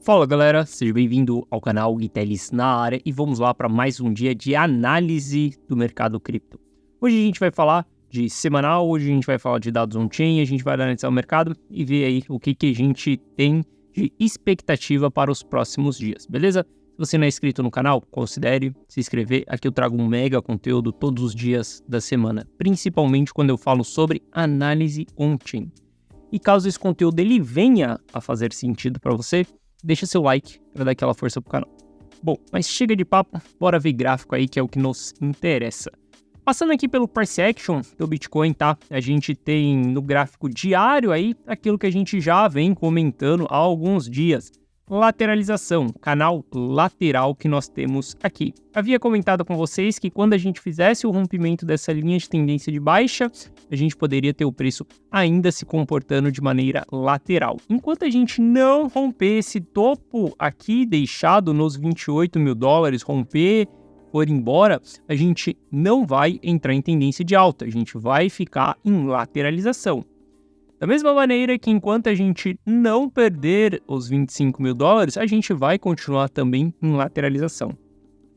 Fala galera, seja bem-vindo ao canal Guitelis na área e vamos lá para mais um dia de análise do mercado cripto. Hoje a gente vai falar de semanal, hoje a gente vai falar de dados on-chain, a gente vai analisar o mercado e ver aí o que a gente tem de expectativa para os próximos dias, beleza? Se você não é inscrito no canal, considere se inscrever, aqui eu trago um mega conteúdo todos os dias da semana, principalmente quando eu falo sobre análise on-chain. E caso esse conteúdo ele venha a fazer sentido para você, deixa seu like para dar aquela força pro canal. Bom, mas chega de papo, bora ver gráfico aí que é o que nos interessa. Passando aqui pelo price action do Bitcoin, tá? A gente tem no gráfico diário aí aquilo que a gente já vem comentando há alguns dias. Lateralização, canal lateral que nós temos aqui. Havia comentado com vocês que quando a gente fizesse o rompimento dessa linha de tendência de baixa, a gente poderia ter o preço ainda se comportando de maneira lateral. Enquanto a gente não romper esse topo aqui deixado nos 28 mil dólares, romper, for embora, a gente não vai entrar em tendência de alta, a gente vai ficar em lateralização. Da mesma maneira que enquanto a gente não perder os 25 mil dólares, a gente vai continuar também em lateralização.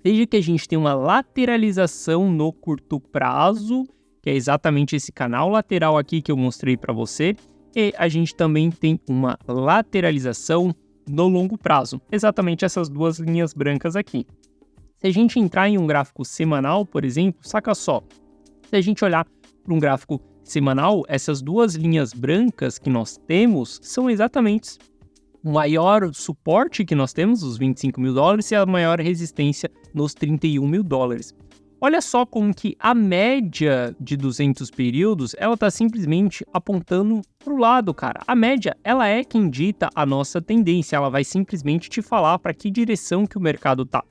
Veja que a gente tem uma lateralização no curto prazo, que é exatamente esse canal lateral aqui que eu mostrei para você, e a gente também tem uma lateralização no longo prazo, exatamente essas duas linhas brancas aqui. Se a gente entrar em um gráfico semanal, por exemplo, saca só, se a gente olhar para um gráfico semanal, essas duas linhas brancas que nós temos são exatamente o maior suporte que nós temos, os 25 mil dólares, e a maior resistência nos 31 mil dólares. Olha só como que a média de 200 períodos, ela está simplesmente apontando para o lado, cara. A média, ela é quem dita a nossa tendência, ela vai simplesmente te falar para que direção que o mercado está.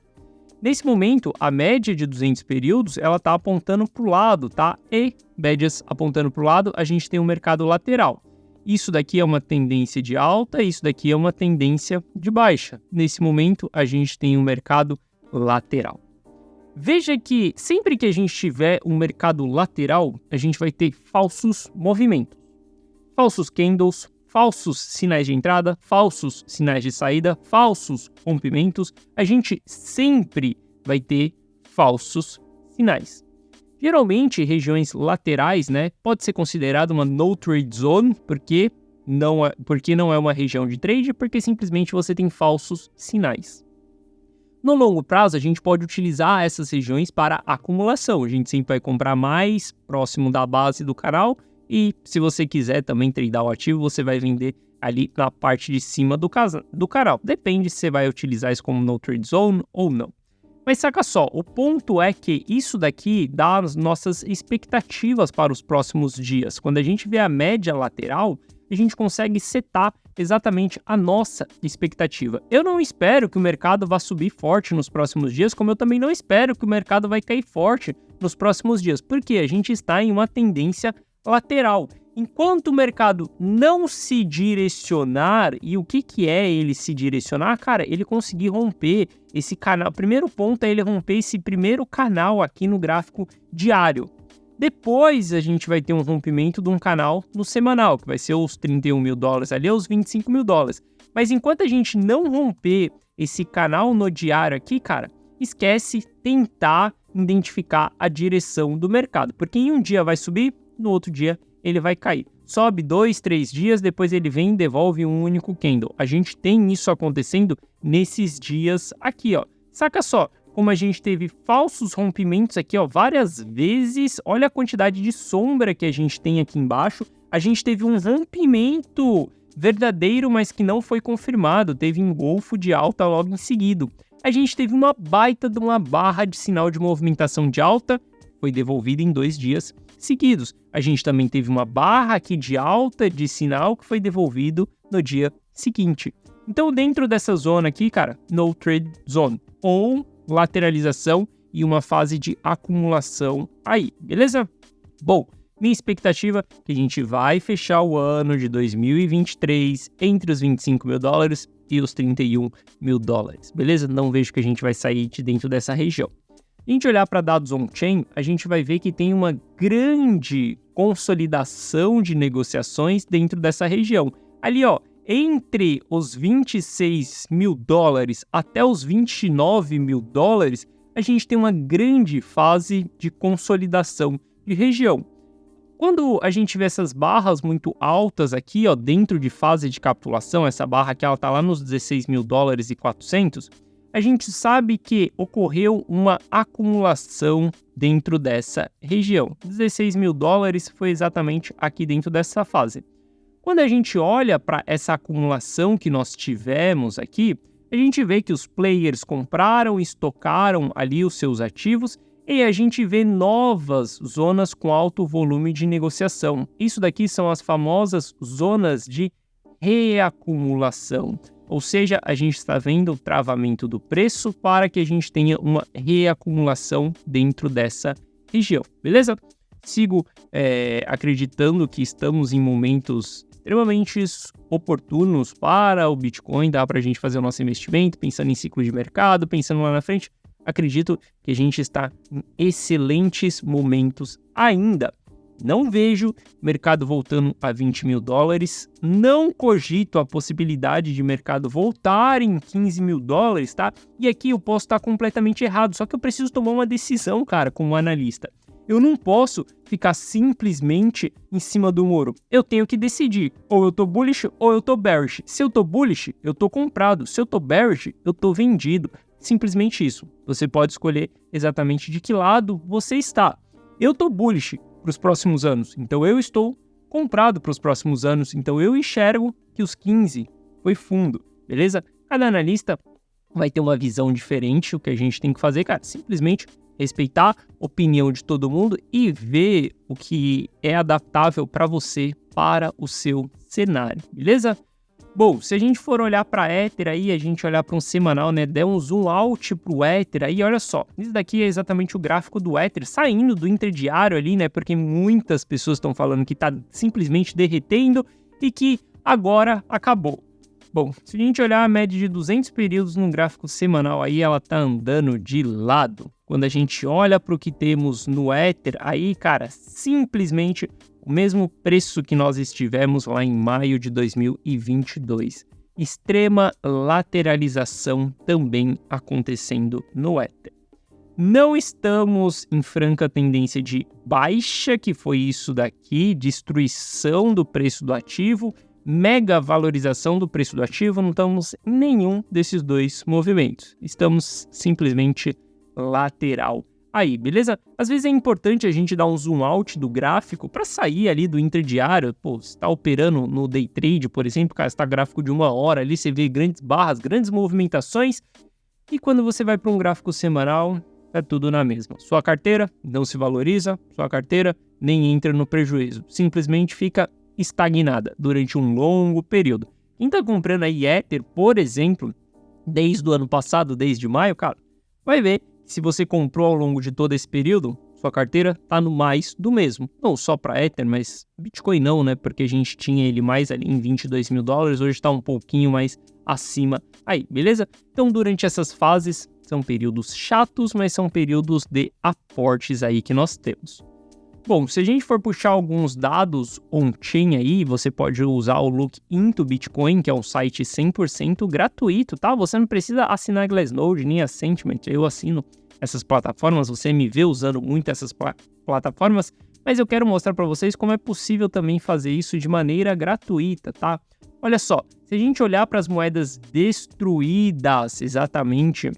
Nesse momento, a média de 200 períodos, ela está apontando para o lado, tá? E médias apontando para o lado, a gente tem um mercado lateral. Isso daqui é uma tendência de alta, isso daqui é uma tendência de baixa. Nesse momento, a gente tem um mercado lateral. Veja que sempre que a gente tiver um mercado lateral, a gente vai ter falsos movimentos. Falsos candles, falsos sinais de entrada, falsos sinais de saída, falsos rompimentos, a gente sempre vai ter falsos sinais. Geralmente, regiões laterais, né, pode ser considerado uma no trade zone, porque não é uma região de trade, porque simplesmente você tem falsos sinais. No longo prazo, a gente pode utilizar essas regiões para acumulação. A gente sempre vai comprar mais próximo da base do canal, e se você quiser também tradear o ativo, você vai vender ali na parte de cima do canal. Depende se você vai utilizar isso como no trade zone ou não. Mas saca só, o ponto é que isso daqui dá as nossas expectativas para os próximos dias. Quando a gente vê a média lateral, a gente consegue setar exatamente a nossa expectativa. Eu não espero que o mercado vá subir forte nos próximos dias, como eu também não espero que o mercado vai cair forte nos próximos dias, porque a gente está em uma tendência lateral. Enquanto o mercado não se direcionar, e o que é ele se direcionar? Cara, ele conseguir romper esse canal. O primeiro ponto é ele romper esse primeiro canal aqui no gráfico diário. Depois a gente vai ter um rompimento de um canal no semanal, que vai ser os 31 mil dólares ali, os 25 mil dólares. Mas enquanto a gente não romper esse canal no diário aqui, cara, esquece tentar identificar a direção do mercado. Porque em um dia vai subir, no outro dia ele vai cair. Sobe 2, 3 dias, depois ele vem e devolve um único candle. A gente tem isso acontecendo nesses dias aqui, ó. Saca só como a gente teve falsos rompimentos aqui, ó, várias vezes. Olha a quantidade de sombra que a gente tem aqui embaixo. A gente teve um rompimento verdadeiro, mas que não foi confirmado. Teve engolfo de alta logo em seguida. A gente teve uma baita de uma barra de sinal de movimentação de alta, foi devolvida em 2 dias seguidos. A gente também teve uma barra aqui de alta de sinal que foi devolvido no dia seguinte. Então, dentro dessa zona aqui, cara, no trade zone, ou lateralização e uma fase de acumulação aí, beleza? Bom, minha expectativa é que a gente vai fechar o ano de 2023 entre os 25 mil dólares e os 31 mil dólares, beleza? Não vejo que a gente vai sair de dentro dessa região. Se a gente olhar para dados on-chain, a gente vai ver que tem uma grande consolidação de negociações dentro dessa região. Ali, ó, entre os 26 mil dólares até os 29 mil dólares, a gente tem uma grande fase de consolidação de região. Quando a gente vê essas barras muito altas aqui, dentro de fase de capitulação, essa barra aqui ela está lá nos 16 mil dólares e 400, a gente sabe que ocorreu uma acumulação dentro dessa região. 16 mil dólares foi exatamente aqui dentro dessa fase. Quando a gente olha para essa acumulação que nós tivemos aqui, a gente vê que os players compraram e estocaram ali os seus ativos e a gente vê novas zonas com alto volume de negociação. Isso daqui são as famosas zonas de reacumulação. Ou seja, a gente está vendo o travamento do preço para que a gente tenha uma reacumulação dentro dessa região, beleza? Sigo acreditando que estamos em momentos extremamente oportunos para o Bitcoin, dá para a gente fazer o nosso investimento, pensando em ciclo de mercado, pensando lá na frente. Acredito que a gente está em excelentes momentos ainda. Não vejo mercado voltando a 20 mil dólares, não cogito a possibilidade de mercado voltar em 15 mil dólares, tá? E aqui eu posso estar completamente errado, só que eu preciso tomar uma decisão, cara, como analista. Eu não posso ficar simplesmente em cima do muro. Eu tenho que decidir, ou eu tô bullish ou eu tô bearish. Se eu tô bullish, eu tô comprado. Se eu tô bearish, eu tô vendido. Simplesmente isso. Você pode escolher exatamente de que lado você está. Eu tô bullish para os próximos anos, então eu estou comprado para os próximos anos, então eu enxergo que os 15 foi fundo, beleza? Cada analista vai ter uma visão diferente. O que a gente tem que fazer, cara, simplesmente respeitar a opinião de todo mundo e ver o que é adaptável para você, para o seu cenário, beleza? Bom, se a gente for olhar para Ether aí, a gente olhar para um semanal, né, der um zoom out para o Ether aí, olha só, isso daqui é exatamente o gráfico do Ether saindo do interdiário ali, né, porque muitas pessoas estão falando que está simplesmente derretendo e que agora acabou. Bom, se a gente olhar a média de 200 períodos no gráfico semanal aí, ela tá andando de lado. Quando a gente olha para o que temos no Ether, aí, cara, simplesmente o mesmo preço que nós estivemos lá em maio de 2022. Extrema lateralização também acontecendo no Ether. Não estamos em franca tendência de baixa, que foi isso daqui, destruição do preço do ativo, mega valorização do preço do ativo, não estamos em nenhum desses dois movimentos. Estamos simplesmente lateral aí, beleza? Às vezes é importante a gente dar um zoom out do gráfico para sair ali do interdiário. Pô, você está operando no day trade, por exemplo, cara, está gráfico de 1 hora ali, você vê grandes barras, grandes movimentações. E quando você vai para um gráfico semanal, é tudo na mesma. Sua carteira não se valoriza, sua carteira nem entra no prejuízo. Simplesmente fica estagnada durante um longo período. Quem está comprando aí Ether, por exemplo, desde o ano passado, desde maio, cara, vai ver que se você comprou ao longo de todo esse período, sua carteira está no mais do mesmo. Não só para Ether, mas Bitcoin não, né? Porque a gente tinha ele mais ali em 22 mil dólares, hoje está um pouquinho mais acima aí, beleza? Então, durante essas fases, são períodos chatos, mas são períodos de aportes aí que nós temos. Bom, se a gente for puxar alguns dados on-chain aí, você pode usar o Look into Bitcoin, que é um site 100% gratuito, tá? Você não precisa assinar a Glassnode nem a Sentiment, eu assino essas plataformas, você me vê usando muito essas plataformas, mas eu quero mostrar para vocês como é possível também fazer isso de maneira gratuita, tá? Olha só, se a gente olhar para as moedas destruídas, exatamente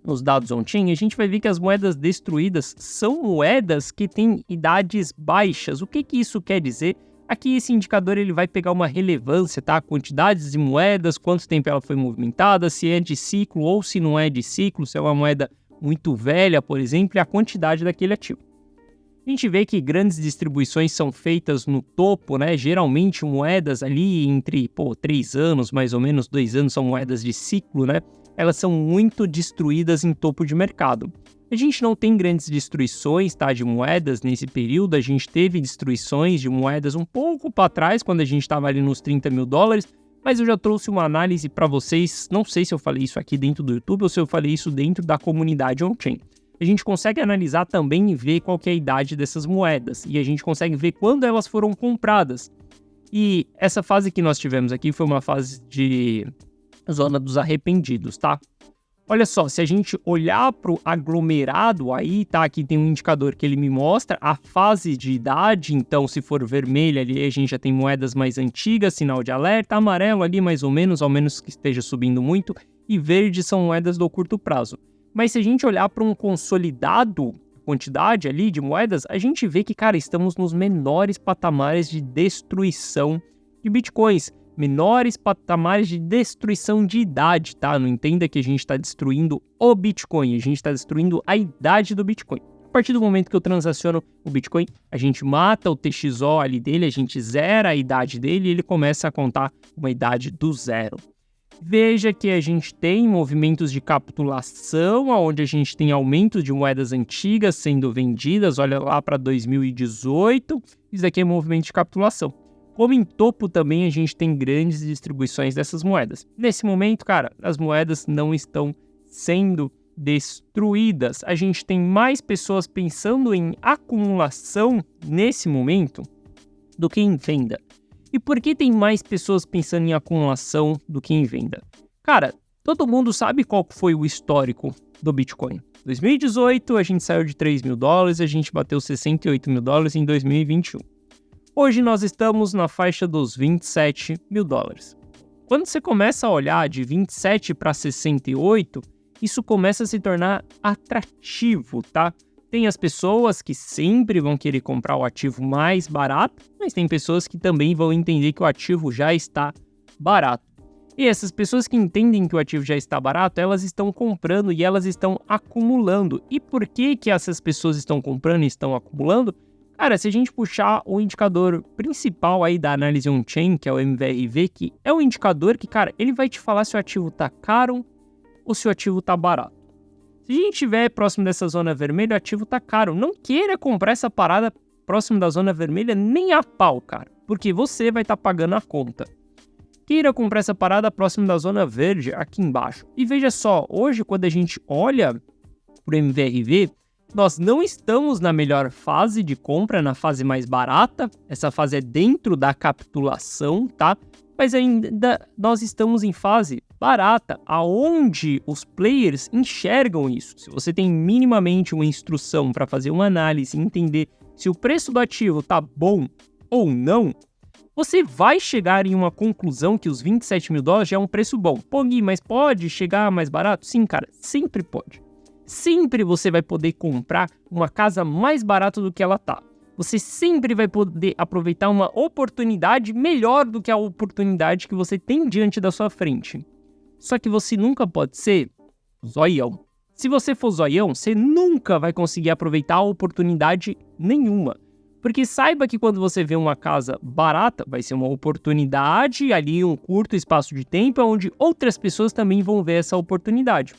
nos dados on-chain, a gente vai ver que as moedas destruídas são moedas que têm idades baixas. O que isso quer dizer? Aqui esse indicador ele vai pegar uma relevância, tá? Quantidades de moedas, quanto tempo ela foi movimentada, se é de ciclo ou se não é de ciclo, se é uma moeda muito velha, por exemplo, e a quantidade daquele ativo. A gente vê que grandes distribuições são feitas no topo, né? Geralmente moedas ali entre 3 anos, mais ou menos 2 anos, são moedas de ciclo, né? Elas são muito destruídas em topo de mercado. A gente não tem grandes destruições, tá, de moedas nesse período. A gente teve destruições de moedas um pouco para trás, quando a gente estava ali nos 30 mil dólares, mas eu já trouxe uma análise para vocês. Não sei se eu falei isso aqui dentro do YouTube ou se eu falei isso dentro da comunidade on-chain. A gente consegue analisar também e ver qual que é a idade dessas moedas, e a gente consegue ver quando elas foram compradas. E essa fase que nós tivemos aqui foi uma fase de zona dos arrependidos, tá? Olha só, se a gente olhar para o aglomerado aí, tá? Aqui tem um indicador que ele me mostra a fase de idade. Então, se for vermelho ali, a gente já tem moedas mais antigas, sinal de alerta. Amarelo ali, mais ou menos, ao menos que esteja subindo muito. E verde são moedas do curto prazo. Mas se a gente olhar para um consolidado, quantidade ali de moedas, a gente vê que, cara, estamos nos menores patamares de destruição de bitcoins. Menores patamares de destruição de idade, tá? Não entenda que a gente está destruindo o Bitcoin, a gente está destruindo a idade do Bitcoin. A partir do momento que eu transaciono o Bitcoin, a gente mata o TXO ali dele, a gente zera a idade dele e ele começa a contar uma idade do zero. Veja que a gente tem movimentos de capitulação, onde a gente tem aumento de moedas antigas sendo vendidas, olha lá para 2018, isso aqui é movimento de capitulação. Como em topo também a gente tem grandes distribuições dessas moedas. Nesse momento, cara, as moedas não estão sendo destruídas. A gente tem mais pessoas pensando em acumulação nesse momento do que em venda. E por que tem mais pessoas pensando em acumulação do que em venda? Cara, todo mundo sabe qual foi o histórico do Bitcoin. 2018 a gente saiu de $3.000, a gente bateu $68.000 em 2021. Hoje nós estamos na faixa dos $27.000. Quando você começa a olhar de 27 para 68, isso começa a se tornar atrativo, tá? Tem as pessoas que sempre vão querer comprar o ativo mais barato, mas tem pessoas que também vão entender que o ativo já está barato. E essas pessoas que entendem que o ativo já está barato, elas estão comprando e elas estão acumulando. E por que essas pessoas estão comprando e estão acumulando? Cara, se a gente puxar o indicador principal aí da análise on-chain, que é o MVRV, que é um indicador que, cara, ele vai te falar se o ativo tá caro ou se o ativo tá barato. Se a gente estiver próximo dessa zona vermelha, o ativo tá caro. Não queira comprar essa parada próximo da zona vermelha nem a pau, cara, porque você vai estar pagando a conta. Queira comprar essa parada próximo da zona verde aqui embaixo. E veja só, hoje quando a gente olha pro MVRV, nós não estamos na melhor fase de compra, na fase mais barata. Essa fase é dentro da capitulação, tá? Mas ainda nós estamos em fase barata, aonde os players enxergam isso. Se você tem minimamente uma instrução para fazer uma análise e entender se o preço do ativo tá bom ou não, você vai chegar em uma conclusão que os $27.000 já é um preço bom. Pô, Gui, mas pode chegar mais barato? Sim, cara, sempre pode. Sempre você vai poder comprar uma casa mais barata do que ela tá. Você sempre vai poder aproveitar uma oportunidade melhor do que a oportunidade que você tem diante da sua frente. Só que você nunca pode ser zoião. Se você for zoião, você nunca vai conseguir aproveitar a oportunidade nenhuma. Porque saiba que quando você vê uma casa barata, vai ser uma oportunidade ali em um curto espaço de tempo, onde outras pessoas também vão ver essa oportunidade.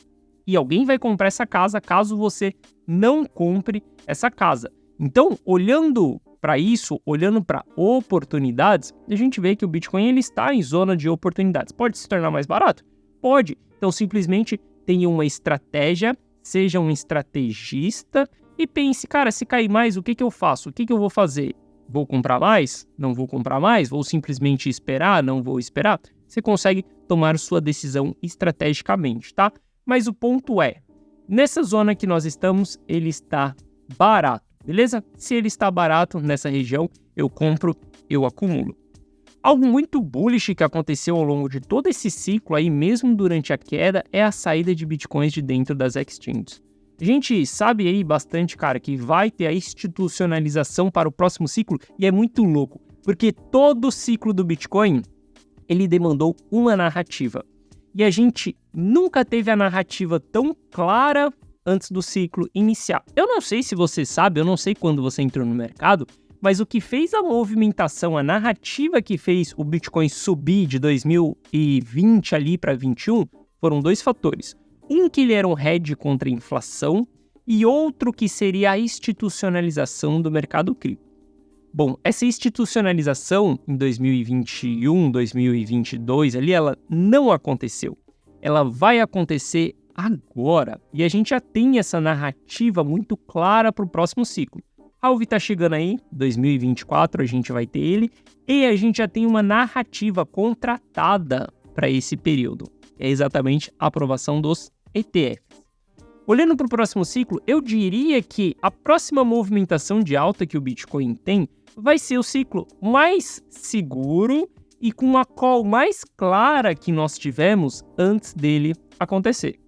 E alguém vai comprar essa casa caso você não compre essa casa. Então, olhando para isso, olhando para oportunidades, a gente vê que o Bitcoin ele está em zona de oportunidades. Pode se tornar mais barato? Pode. Então, simplesmente tenha uma estratégia, seja um estrategista e pense, cara, se cair mais, o que eu faço? O que eu vou fazer? Vou comprar mais? Não vou comprar mais? Vou simplesmente esperar? Não vou esperar? Você consegue tomar sua decisão estrategicamente, tá? Mas o ponto é, nessa zona que nós estamos, ele está barato, beleza? Se ele está barato nessa região, eu compro, eu acumulo. Algo muito bullish que aconteceu ao longo de todo esse ciclo aí, mesmo durante a queda, é a saída de bitcoins de dentro das exchanges. A gente sabe aí bastante, cara, que vai ter a institucionalização para o próximo ciclo e é muito louco, porque todo o ciclo do Bitcoin, ele demandou uma narrativa. E a gente nunca teve a narrativa tão clara antes do ciclo iniciar. Eu não sei se você sabe, eu não sei quando você entrou no mercado, mas o que fez a movimentação, a narrativa que fez o Bitcoin subir de 2020 ali para 2021, foram dois fatores. Um que ele era um hedge contra a inflação e outro que seria a institucionalização do mercado cripto. Bom, essa institucionalização em 2021, 2022 ali, ela não aconteceu. Ela vai acontecer agora. E a gente já tem essa narrativa muito clara para o próximo ciclo. Halvey tá chegando aí, 2024 a gente vai ter ele, e a gente já tem uma narrativa contratada para esse período. É exatamente a aprovação dos ETFs. Olhando para o próximo ciclo, eu diria que a próxima movimentação de alta que o Bitcoin tem vai ser o ciclo mais seguro e com a call mais clara que nós tivemos antes dele acontecer.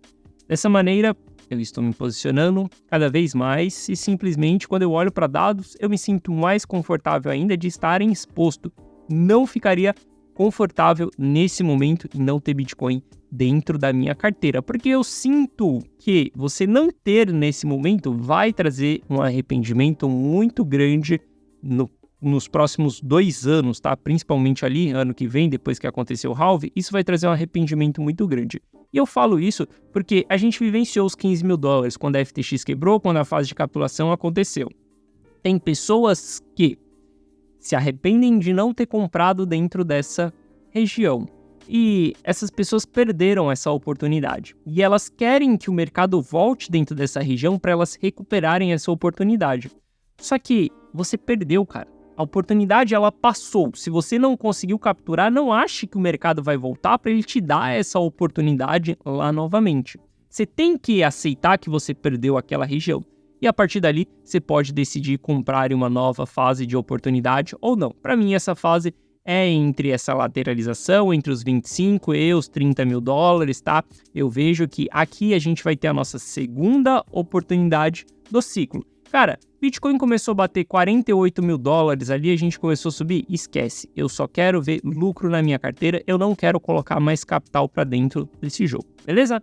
Dessa maneira, eu estou me posicionando cada vez mais e simplesmente quando eu olho para dados, eu me sinto mais confortável ainda de estar exposto. Não ficaria confortável nesse momento em não ter Bitcoin dentro da minha carteira, porque eu sinto que você não ter nesse momento vai trazer um arrependimento muito grande nos próximos 2 anos, tá? Principalmente ali, ano que vem, depois que aconteceu o halving, isso vai trazer um arrependimento muito grande. E eu falo isso porque a gente vivenciou os $15 mil quando a FTX quebrou, quando a fase de capitulação aconteceu. Tem pessoas que se arrependem de não ter comprado dentro dessa região. E essas pessoas perderam essa oportunidade. E elas querem que o mercado volte dentro dessa região para elas recuperarem essa oportunidade. Só que você perdeu, cara. A oportunidade, ela passou. Se você não conseguiu capturar, não ache que o mercado vai voltar para ele te dar essa oportunidade lá novamente. Você tem que aceitar que você perdeu aquela região. E a partir dali, você pode decidir comprar em uma nova fase de oportunidade ou não. Para mim, essa fase é entre essa lateralização, entre os 25 e os $30 mil, tá? Eu vejo que aqui a gente vai ter a nossa segunda oportunidade do ciclo. Cara, Bitcoin começou a bater $48 mil ali, a gente começou a subir, esquece. Eu só quero ver lucro na minha carteira, eu não quero colocar mais capital para dentro desse jogo, beleza?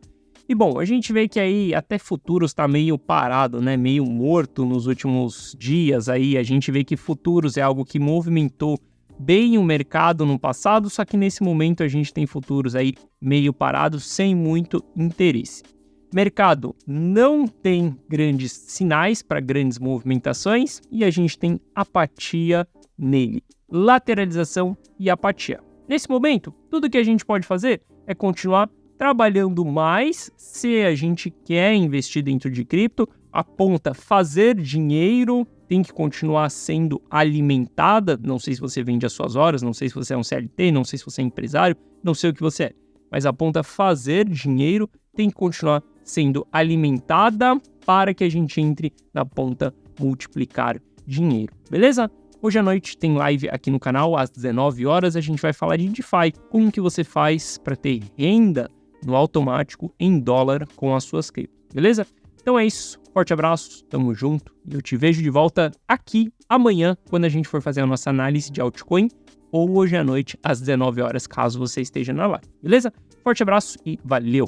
E bom, a gente vê que aí até futuros tá meio parado, né? Meio morto nos últimos dias aí. A gente vê que futuros é algo que movimentou bem o mercado no passado, só que nesse momento a gente tem futuros aí meio parados, sem muito interesse. Mercado não tem grandes sinais para grandes movimentações e a gente tem apatia nele. Lateralização e apatia. Nesse momento, tudo que a gente pode fazer é continuar trabalhando mais. Se a gente quer investir dentro de cripto, a ponta fazer dinheiro tem que continuar sendo alimentada. Não sei se você vende as suas horas, não sei se você é um CLT, não sei se você é empresário, não sei o que você é. Mas a ponta fazer dinheiro tem que continuar sendo alimentada para que a gente entre na ponta multiplicar dinheiro, beleza? Hoje à noite tem live aqui no canal, às 19 horas, a gente vai falar de DeFi, como que você faz para ter renda no automático em dólar com as suas criptos, beleza? Então é isso, forte abraço, tamo junto e eu te vejo de volta aqui amanhã, quando a gente for fazer a nossa análise de altcoin, ou hoje à noite às 19 horas, caso você esteja na live, beleza? Forte abraço e valeu!